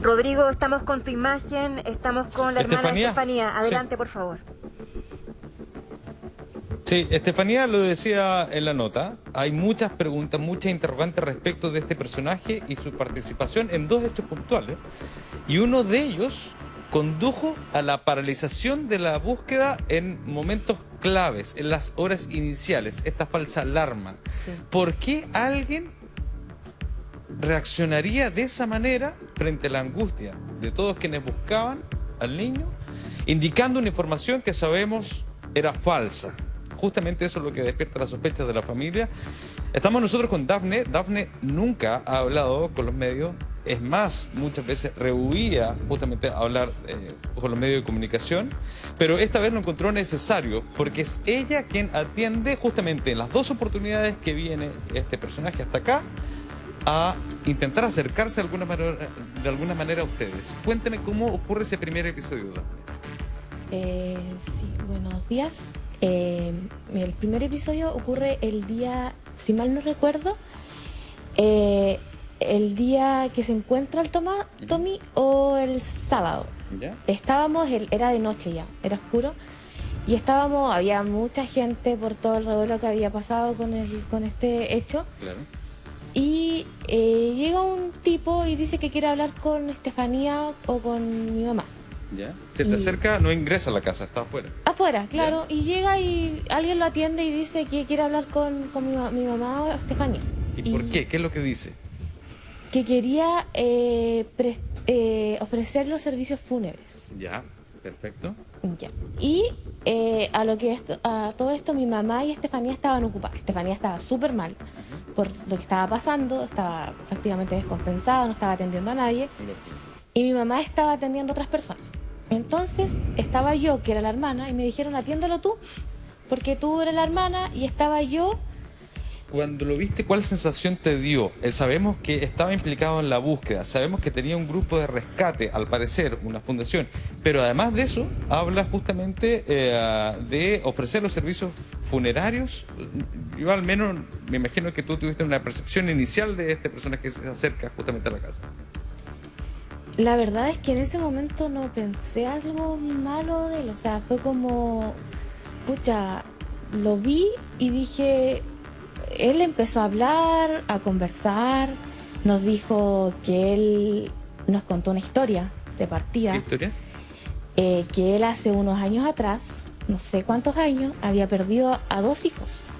Rodrigo, estamos con tu imagen, estamos con la hermana de Estefanía. Adelante, sí. por favor. Sí, Estefanía lo decía en la nota. Hay muchas preguntas, muchas interrogantes respecto de este personaje y su participación en dos hechos puntuales. Y uno de ellos condujo a la paralización de la búsqueda en momentos claves, en las horas iniciales, esta falsa alarma. Sí. ¿Por qué alguien reaccionaría de esa manera frente a la angustia de todos quienes buscaban al niño, indicando una información que sabemos era falsa? Justamente eso es lo que despierta las sospechas de la familia. Estamos nosotros con Dafne. Dafne nunca ha hablado con los medios. Es más, muchas veces rehuía justamente hablar con los medios de comunicación, pero esta vez lo encontró necesario porque es ella quien atiende justamente en las dos oportunidades que viene este personaje hasta acá a intentar acercarse de alguna manera a ustedes. Cuénteme cómo ocurre ese primer episodio, Dafne. Sí, buenos días. El primer episodio ocurre el día, si mal no recuerdo, el día que se encuentra el Tommy o el sábado. ¿Ya? Estábamos, era de noche ya, era oscuro, y había mucha gente por todo el revuelo que había pasado con este hecho. Claro. Y llega un tipo y dice que quiere hablar con Estefanía o con mi mamá. ¿Ya? Se te acerca, no ingresa a la casa, está afuera. Afuera, claro. ¿Ya? Y llega y alguien lo atiende y dice que quiere hablar con mi mamá o Estefanía. ¿Y por qué? ¿Qué es lo que dice? Que quería ofrecer los servicios fúnebres. Ya, perfecto. Ya. Y a todo esto mi mamá y Estefanía estaban ocupadas. Estefanía estaba súper mal por lo que estaba pasando, estaba prácticamente descompensada, no estaba atendiendo a nadie. Y mi mamá estaba atendiendo a otras personas. Entonces estaba yo, que era la hermana, y me dijeron, atiéndelo tú, porque tú eres la hermana, y estaba yo. Cuando lo viste, ¿cuál sensación te dio? Sabemos que estaba implicado en la búsqueda, sabemos que tenía un grupo de rescate, al parecer, una fundación, pero además de eso, habla justamente de ofrecer los servicios funerarios. Yo al menos me imagino que tú tuviste una percepción inicial de este personaje que se acerca justamente a la casa. La verdad es que en ese momento no pensé algo malo de él, o sea, fue como, pucha, lo vi y dije, él empezó a hablar, a conversar, nos dijo que él nos contó una historia de partida. ¿Qué historia? Que él hace unos años atrás, no sé cuántos años, había perdido a 2 hijos.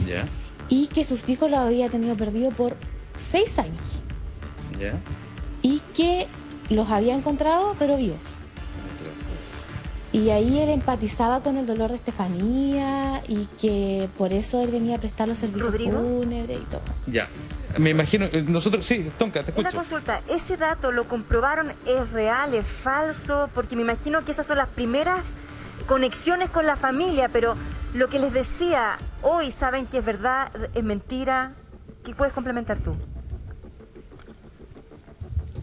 Ya, Y que sus hijos los había tenido perdido por 6 años. ya. Y que los había encontrado, pero vivos. Y ahí él empatizaba con el dolor de Estefanía y que por eso él venía a prestar los servicios fúnebres y todo. Ya, me imagino, nosotros, sí, Tonka, te escucho. Una consulta, ¿ese dato lo comprobaron? ¿Es real? ¿Es falso? Porque me imagino que esas son las primeras conexiones con la familia, pero lo que les decía hoy, ¿saben que es verdad, es mentira? ¿Qué puedes complementar tú?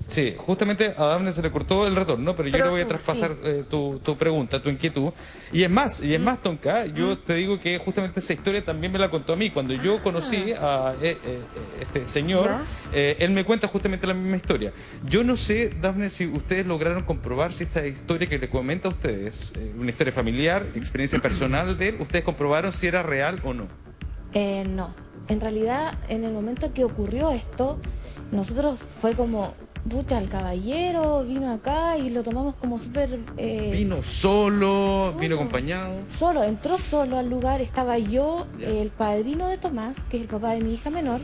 Sí, justamente a Dafne se le cortó el retorno, pero yo le voy a traspasar tu pregunta, tu inquietud. Y es más, Tonka, yo te digo que justamente esa historia también me la contó a mí. Cuando yo conocí a este señor, él me cuenta justamente la misma historia. Yo no sé, Dafne, si ustedes lograron comprobar si esta historia que le comenta a ustedes, una historia familiar, experiencia personal de él, ustedes comprobaron si era real o no. No, en realidad en el momento que ocurrió esto, nosotros fue como, pucha, el caballero vino acá y lo tomamos como súper... ¿Vino solo? ¿Vino acompañado? Solo, entró solo al lugar, estaba yo, el padrino de Tomás, que es el papá de mi hija menor,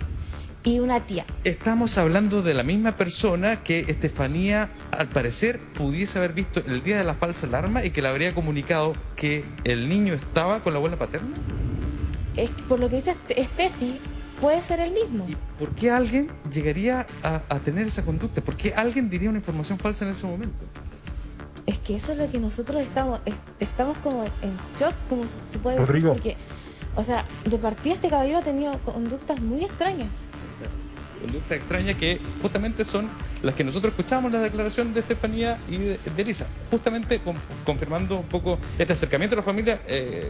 y una tía. Estamos hablando de la misma persona que Estefanía, al parecer, pudiese haber visto el día de la falsa alarma y que le habría comunicado que el niño estaba con la abuela paterna. Es que por lo que dice Steffi, puede ser el mismo. ¿Y por qué alguien llegaría a tener esa conducta? ¿Por qué alguien diría una información falsa en ese momento? Es que eso es lo que nosotros estamos como en shock, como se puede decir, Rodrigo. porque, o sea, de partida este caballero ha tenido conductas muy extrañas. conductas extrañas que justamente son las que nosotros escuchamos en la declaración de Estefanía y de Elisa, justamente confirmando un poco este acercamiento de la familia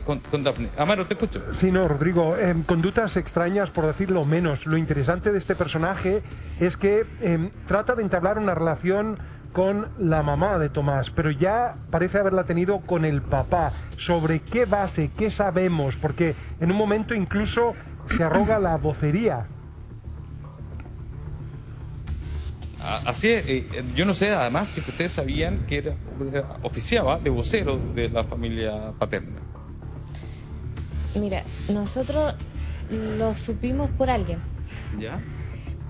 con Dafne. Amaro, te escucho. Sí, no, Rodrigo, conductas extrañas, por decirlo menos. Lo interesante de este personaje es que trata de entablar una relación con la mamá de Tomás, pero ya parece haberla tenido con el papá. ¿Sobre qué base? ¿Qué sabemos? Porque en un momento incluso se arroga la vocería. Así es, yo no sé, además, si ustedes sabían que oficiaba de vocero de la familia paterna. Mira, nosotros lo supimos por alguien. ¿Ya?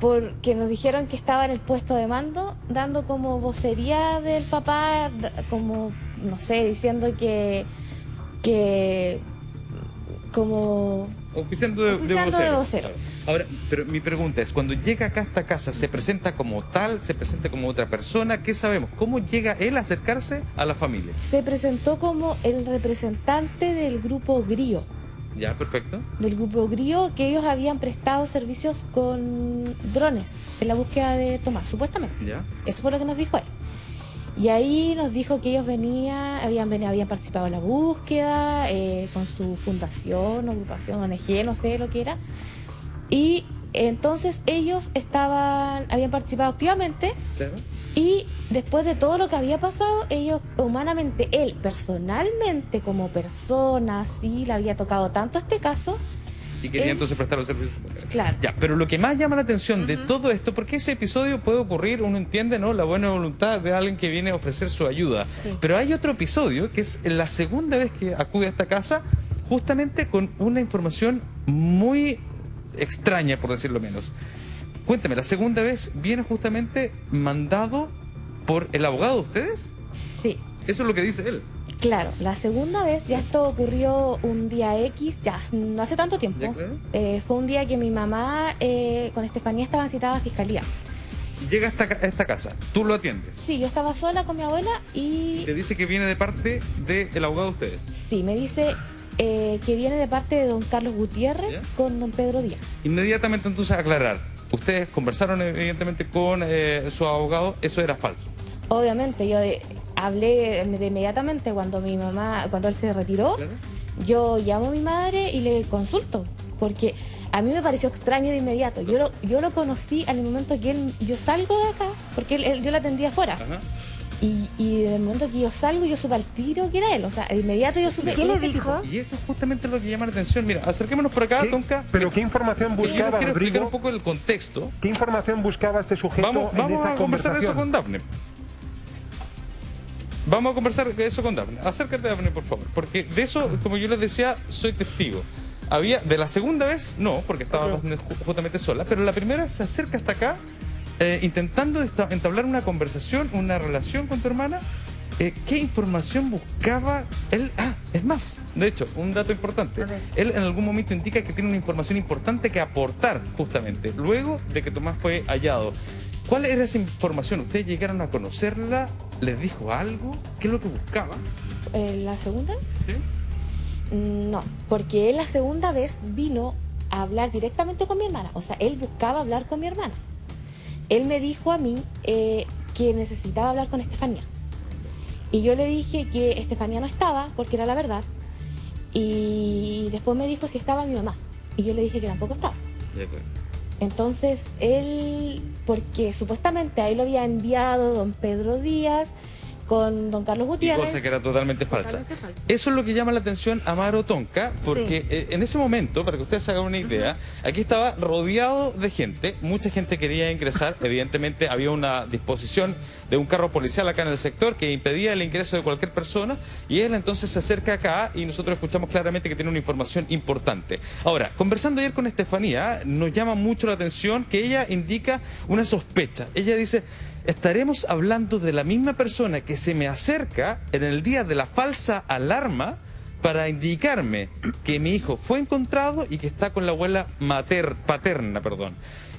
Porque nos dijeron que estaba en el puesto de mando, dando como vocería del papá, como, no sé, diciendo que como... Oficiando de Oficiando vocero. de vocero. Claro. Ahora, pero mi pregunta es, cuando llega acá a esta casa, ¿se presenta como tal? ¿Se presenta como otra persona? ¿Qué sabemos? ¿Cómo llega él a acercarse a la familia? Se presentó como el representante del grupo Grío. Ya, perfecto. Del grupo Grío, que ellos habían prestado servicios con drones en la búsqueda de Tomás, supuestamente. Ya. Eso fue lo que nos dijo él. Y ahí nos dijo que ellos habían participado en la búsqueda con su fundación, agrupación, ONG, no sé lo que era. Y entonces ellos habían participado activamente. Claro. Y después de todo lo que había pasado, ellos humanamente, él personalmente como persona, sí, le había tocado tanto este caso. Y quería entonces prestar los servicios. Claro. Ya, pero lo que más llama la atención de todo esto, porque ese episodio puede ocurrir, uno entiende, ¿no?, la buena voluntad de alguien que viene a ofrecer su ayuda. Sí. Pero hay otro episodio que es la segunda vez que acude a esta casa, justamente con una información muy extraña, por decirlo menos. Cuéntame, la segunda vez viene justamente mandado por el abogado de ustedes. Sí, Eso es lo que dice él. claro. La segunda vez, ya esto ocurrió un día X, ya no hace tanto tiempo. Ya, claro. Fue un día que mi mamá con Estefanía estaban citadas a fiscalía. Llega a esta casa, tú lo atiendes. Sí, yo estaba sola con mi abuela y... Te dice que viene de parte del abogado de ustedes. Sí, me dice que viene de parte de don Carlos Gutiérrez ¿Ya? con don Pedro Díaz. Inmediatamente entonces aclarar. Ustedes conversaron evidentemente con su abogado, eso era falso. Obviamente, yo hablé de inmediatamente cuando él se retiró, Claro. yo llamo a mi madre y le consulto, porque a mí me pareció extraño de inmediato. Yo lo conocí en el momento que yo salgo de acá, porque yo la atendía afuera. Ajá. Y del momento que yo salgo, yo supe al tiro que era él. O sea, de inmediato yo supe. ¿Qué le este dijo? Y eso es justamente lo que llama la atención. Mira, acerquémonos por acá, Tonka. ¿Pero qué información Yo les buscaba, quiero explicar Rodrigo? un poco el contexto. ¿Qué información buscaba este sujeto Vamos en esa a conversar eso conversación? con Dafne. Vamos a conversar eso con Dafne. Acércate, Dafne, por favor. Porque de eso, como yo les decía, soy testigo. De la segunda vez, no, porque estábamos justamente sola, pero la primera se acerca hasta acá, intentando entablar una conversación, una relación con tu hermana. ¿Qué información buscaba él? Es más, de hecho, un dato importante. A ver. Él en algún momento indica que tiene una información importante que aportar, justamente, luego de que Tomás fue hallado. ¿Cuál era esa información? ¿Ustedes llegaron a conocerla? ¿Les dijo algo? ¿Qué es lo que buscaba? ¿La segunda? ¿Sí? No, porque él la segunda vez vino a hablar directamente con mi hermana. O sea, él buscaba hablar con mi hermana. Él me dijo a mí que necesitaba hablar con Estefanía. Y yo le dije que Estefanía no estaba, porque era la verdad. Y después me dijo si estaba mi mamá. Y yo le dije que tampoco estaba. De acuerdo. Entonces él, porque supuestamente ahí lo había enviado don Pedro Díaz con don Carlos Y Gutiérrez. cosa que era totalmente falsa. Totalmente falsa. Eso es lo que llama la atención a Amaro Tonka, porque en ese momento, para que ustedes se hagan una idea, aquí estaba rodeado de gente, mucha gente quería ingresar, evidentemente había una disposición de un carro policial acá en el sector que impedía el ingreso de cualquier persona, y él entonces se acerca acá y nosotros escuchamos claramente que tiene una información importante. Ahora, conversando ayer con Estefanía, nos llama mucho la atención que ella indica una sospecha. Ella dice: estaremos hablando de la misma persona que se me acerca en el día de la falsa alarma para indicarme que mi hijo fue encontrado y que está con la abuela paterna.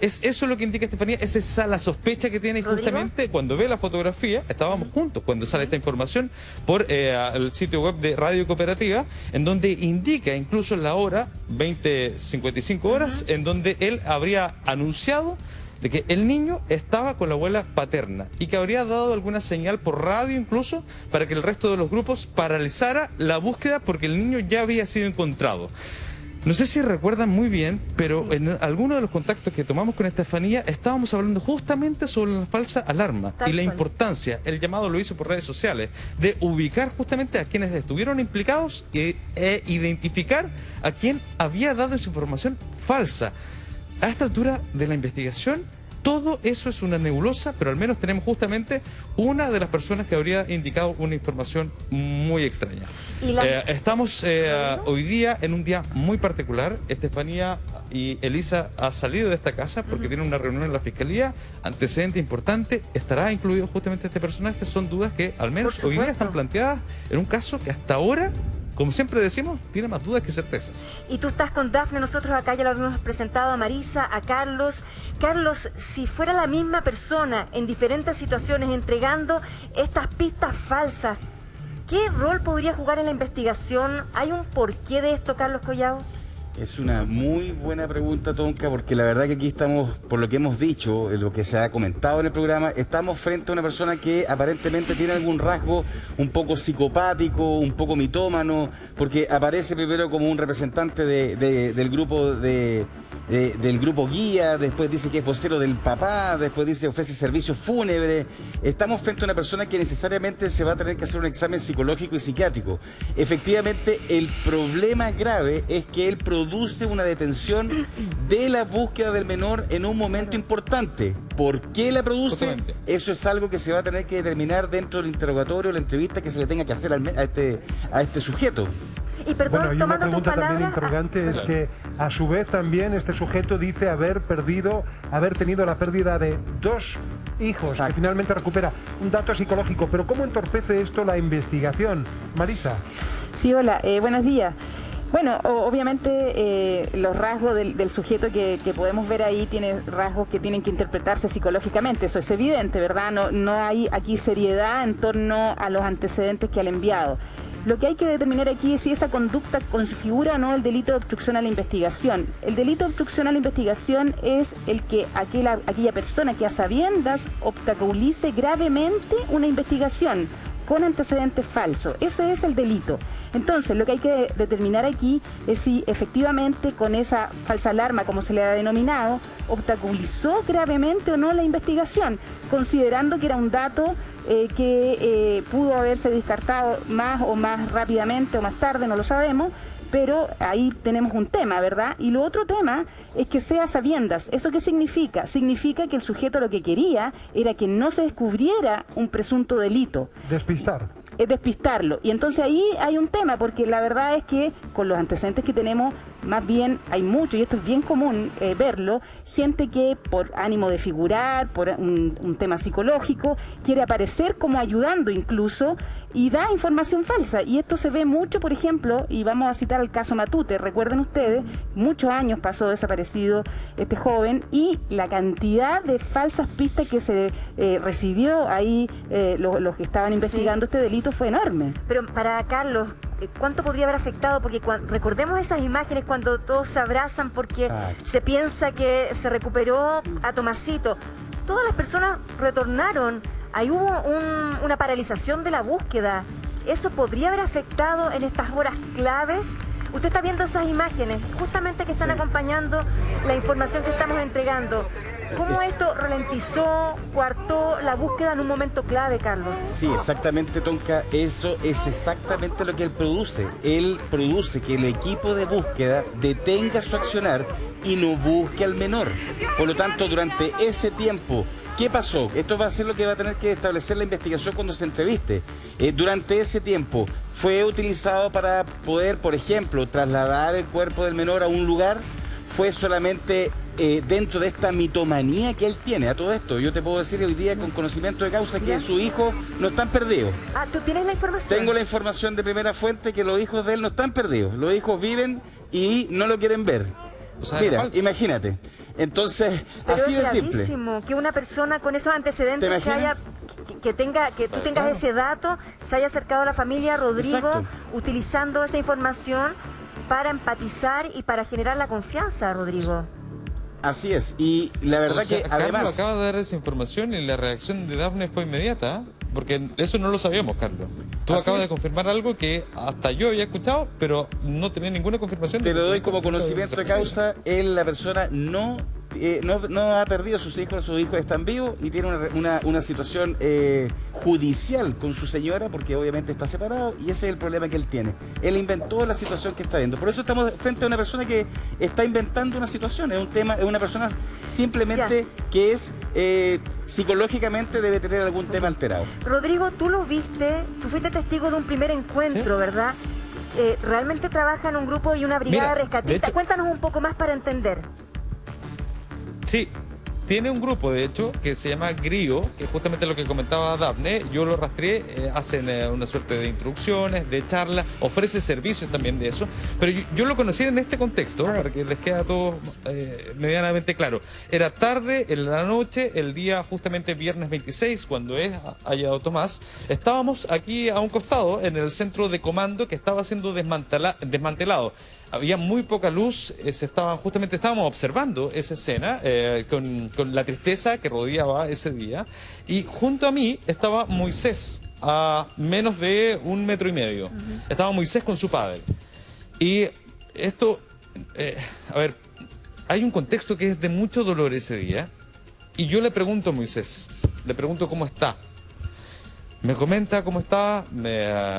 Es eso lo que indica Estefanía, es esa la sospecha que tiene, y ¿Rodrigo? justamente cuando ve la fotografía, estábamos juntos cuando sale esta información por el sitio web de Radio Cooperativa, en donde indica incluso la hora, 20:55 horas, en donde él habría anunciado de que el niño estaba con la abuela paterna y que habría dado alguna señal por radio incluso para que el resto de los grupos paralizara la búsqueda porque el niño ya había sido encontrado. No sé si recuerdan muy bien, pero sí, en alguno de los contactos que tomamos con Estefanía estábamos hablando justamente sobre la falsa alarma y la importancia, el llamado lo hizo por redes sociales, de ubicar justamente a quienes estuvieron implicados e identificar a quien había dado esa información falsa. A esta altura de la investigación, todo eso es una nebulosa, pero al menos tenemos justamente una de las personas que habría indicado una información muy extraña. ¿Y estamos hoy día en un día muy particular. Estefanía y Elisa ha salido de esta casa porque tienen una reunión en la Fiscalía, antecedente importante, estará incluido justamente este personaje. Son dudas que al menos hoy día están planteadas en un caso que hasta ahora, como siempre decimos, tiene más dudas que certezas. Y tú estás con Dafne, nosotros acá ya lo habíamos presentado a Marisa, a Carlos. Carlos, si fuera la misma persona en diferentes situaciones entregando estas pistas falsas, ¿qué rol podría jugar en la investigación? ¿Hay un porqué de esto, Carlos Collado? Es una muy buena pregunta, Tonka, porque la verdad que aquí estamos, por lo que hemos dicho, lo que se ha comentado en el programa, estamos frente a una persona que aparentemente tiene algún rasgo un poco psicopático, un poco mitómano, porque aparece primero como un representante del grupo del grupo guía, después dice que es vocero del papá, después dice ofrece servicios fúnebres. Estamos frente a una persona que necesariamente se va a tener que hacer un examen psicológico y psiquiátrico. Efectivamente, el problema grave es que él produce una detención de la búsqueda del menor en un momento importante. ¿Por qué la produce? Justamente. Eso es algo que se va a tener que determinar dentro del interrogatorio, la entrevista que se le tenga que hacer a este sujeto. Y perdón, Bueno, y una tomando tus pregunta también palabras, interrogante es que a su vez también este sujeto dice haber tenido la pérdida de 2 hijos, Exacto, que finalmente recupera un dato psicológico. Pero ¿cómo entorpece esto la investigación? Marisa. Sí, hola, buenos días. Bueno, obviamente los rasgos del sujeto que podemos ver ahí tiene rasgos que tienen que interpretarse psicológicamente, eso es evidente, ¿verdad? No hay aquí seriedad en torno a los antecedentes que ha enviado. Lo que hay que determinar aquí es si esa conducta configura o no el delito de obstrucción a la investigación. El delito de obstrucción a la investigación es el que aquella persona que a sabiendas obstaculice gravemente una investigación con antecedentes falsos. Ese es el delito. Entonces, lo que hay que determinar aquí es si efectivamente con esa falsa alarma, como se le ha denominado, obstaculizó gravemente o no la investigación, considerando que era un dato que pudo haberse descartado más rápidamente o más tarde, no lo sabemos, pero ahí tenemos un tema, ¿verdad? Y lo otro tema es que sea sabiendas. ¿Eso qué significa? Significa que el sujeto lo que quería era que no se descubriera un presunto delito. Despistar. Es despistarlo. Y entonces ahí hay un tema, porque la verdad es que con los antecedentes que tenemos, más bien hay mucho, y esto es bien común verlo, gente que por ánimo de figurar, por un tema psicológico, quiere aparecer como ayudando incluso, y da información falsa. Y esto se ve mucho, por ejemplo, y vamos a citar el caso Matute. Recuerden ustedes, muchos años pasó desaparecido este joven, y la cantidad de falsas pistas que se recibió ahí, los que estaban investigando este delito, fue enorme. pero para Carlos, ¿cuánto podría haber afectado? Porque recordemos esas imágenes cuando todos se abrazan porque Exacto, se piensa que se recuperó a Tomasito. Todas las personas retornaron, ahí hubo una paralización de la búsqueda. ¿Eso podría haber afectado en estas horas claves? Usted está viendo esas imágenes, justamente que están acompañando la información que estamos entregando. ¿Cómo esto ralentizó, coartó la búsqueda en un momento clave, Carlos? Sí, exactamente, Tonka. Eso es exactamente lo que él produce. Él produce que el equipo de búsqueda detenga su accionar y no busque al menor. Por lo tanto, durante ese tiempo, ¿qué pasó? Esto va a ser lo que va a tener que establecer la investigación cuando se entreviste. Durante ese tiempo, ¿fue utilizado para poder, por ejemplo, trasladar el cuerpo del menor a un lugar? ¿Fue solamente dentro de esta mitomanía que él tiene? A todo esto, yo te puedo decir hoy día con conocimiento de causa que su hijo no están perdidos. Ah, ¿tú tienes la información? Tengo la información de primera fuente que los hijos de él no están perdidos. Los hijos viven y no lo quieren ver. O sea, mira, imagínate. Entonces, Pero así es de simple. gravísimo que una persona con esos antecedentes ¿Te imaginas? que tú tengas ese dato, se haya acercado a la familia Rodrigo, Exacto, utilizando esa información para empatizar y para generar la confianza, Rodrigo. Así es, y la verdad O sea, que Carlos además... acaba de dar esa información y la reacción de Dafne fue inmediata, ¿eh? Porque eso no lo sabíamos, Carlos. Tú Así acabas es. de confirmar algo que hasta yo había escuchado, pero no tenía ninguna confirmación. Te lo doy como conocimiento de causa. La persona no ha perdido a sus hijos están vivos y tiene una situación judicial con su señora porque obviamente está separado y ese es el problema que él tiene. Él inventó la situación que está viendo. Por eso estamos frente a una persona que está inventando una situación. Es una persona simplemente que es psicológicamente debe tener algún tema alterado. Rodrigo, tú lo viste, tú fuiste testigo de un primer encuentro, ¿verdad? Realmente trabaja en un grupo y una brigada rescatista. de hecho- Cuéntanos un poco más para entender. Sí, tiene un grupo, de hecho, que se llama Grío, que es justamente lo que comentaba Dafne. Yo lo rastreé, hacen una suerte de introducciones, de charlas, ofrece servicios también de eso. Pero yo lo conocí en este contexto, para que les quede a todos medianamente claro. Era tarde, en la noche, el día justamente viernes 26, cuando es hallado Tomás. Estábamos aquí a un costado, en el centro de comando que estaba siendo desmantelado. Había muy poca luz, estábamos observando esa escena con la tristeza que rodeaba ese día. Y junto a mí estaba Moisés, a menos de 1,5 metros. Estaba Moisés con su padre. Y esto, hay un contexto que es de mucho dolor ese día. Y yo le pregunto a Moisés, le pregunto cómo está. Me comenta cómo está,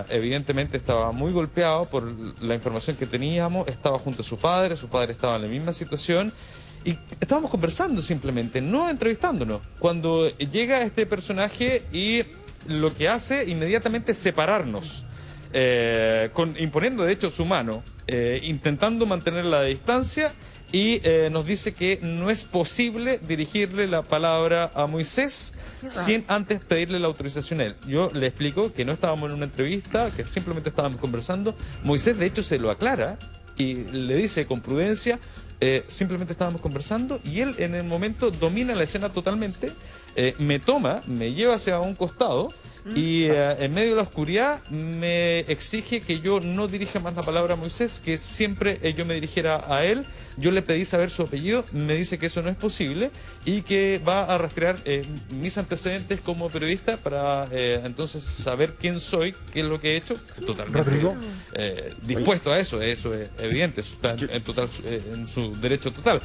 evidentemente estaba muy golpeado por la información que teníamos, estaba junto a su padre estaba en la misma situación y estábamos conversando simplemente, no entrevistándonos. Cuando llega este personaje y lo que hace inmediatamente es separarnos, imponiendo de hecho su mano, intentando mantener la distancia y nos dice que no es posible dirigirle la palabra a Moisés sin antes pedirle la autorización a él. Yo le explico que no estábamos en una entrevista, que simplemente estábamos conversando. Moisés de hecho se lo aclara y le dice con prudencia, simplemente estábamos conversando y él en el momento domina la escena totalmente, me toma, me lleva hacia un costado y en medio de la oscuridad me exige que yo no dirija más la palabra a Moisés, que siempre yo me dirigiera a él. Yo le pedí saber su apellido, me dice que eso no es posible y que va a rastrear mis antecedentes como periodista para entonces saber quién soy, qué es lo que he hecho. Totalmente dispuesto a eso es evidente, eso está en su derecho total.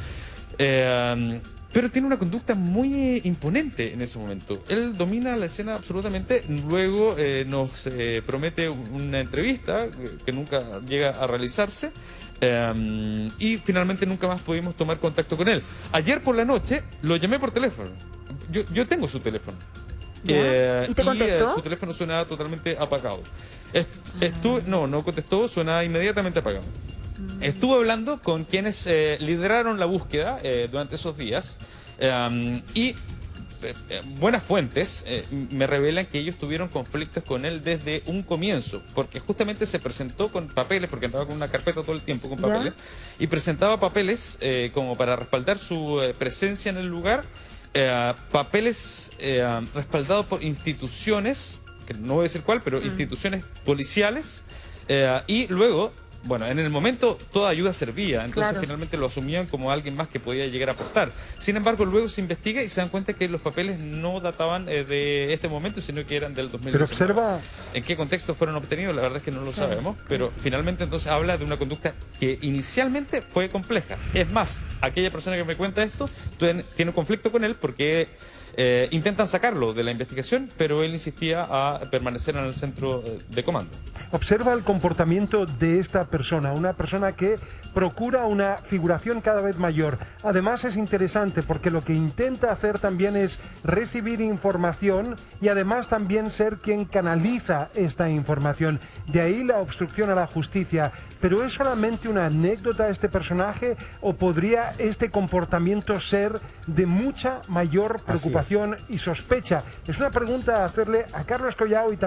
Pero tiene una conducta muy imponente en ese momento. Él domina la escena absolutamente. Luego nos promete una entrevista que nunca llega a realizarse. Y finalmente nunca más pudimos tomar contacto con él. Ayer por la noche lo llamé por teléfono. Yo tengo su teléfono. ¿Y te contestó? Su teléfono suena totalmente apagado. No contestó, suena inmediatamente apagado. Estuve hablando con quienes lideraron la búsqueda durante esos días y buenas fuentes me revelan que ellos tuvieron conflictos con él desde un comienzo, porque justamente se presentó con papeles, porque andaba con una carpeta todo el tiempo con papeles, y presentaba papeles como para respaldar su presencia en el lugar, papeles respaldados por instituciones, que no voy a decir cuál, pero instituciones policiales, y luego... Bueno, en el momento toda ayuda servía, entonces finalmente lo asumían como alguien más que podía llegar a aportar. Sin embargo, luego se investiga y se dan cuenta que los papeles no databan de este momento, sino que eran del 2019. Pero observa... ¿En qué contexto fueron obtenidos? La verdad es que no lo sabemos, pero finalmente entonces habla de una conducta que inicialmente fue compleja. Es más, aquella persona que me cuenta esto tiene un conflicto con él porque... intentan sacarlo de la investigación, pero él insistía a permanecer en el centro de comando. Observa el comportamiento de esta persona, una persona que procura una figuración cada vez mayor. Además es interesante porque lo que intenta hacer también es recibir información y además también ser quien canaliza esta información. De ahí la obstrucción a la justicia. ¿Pero es solamente una anécdota este personaje o podría este comportamiento ser de mucha mayor preocupación y sospecha? Es una pregunta a hacerle a Carlos Collao y también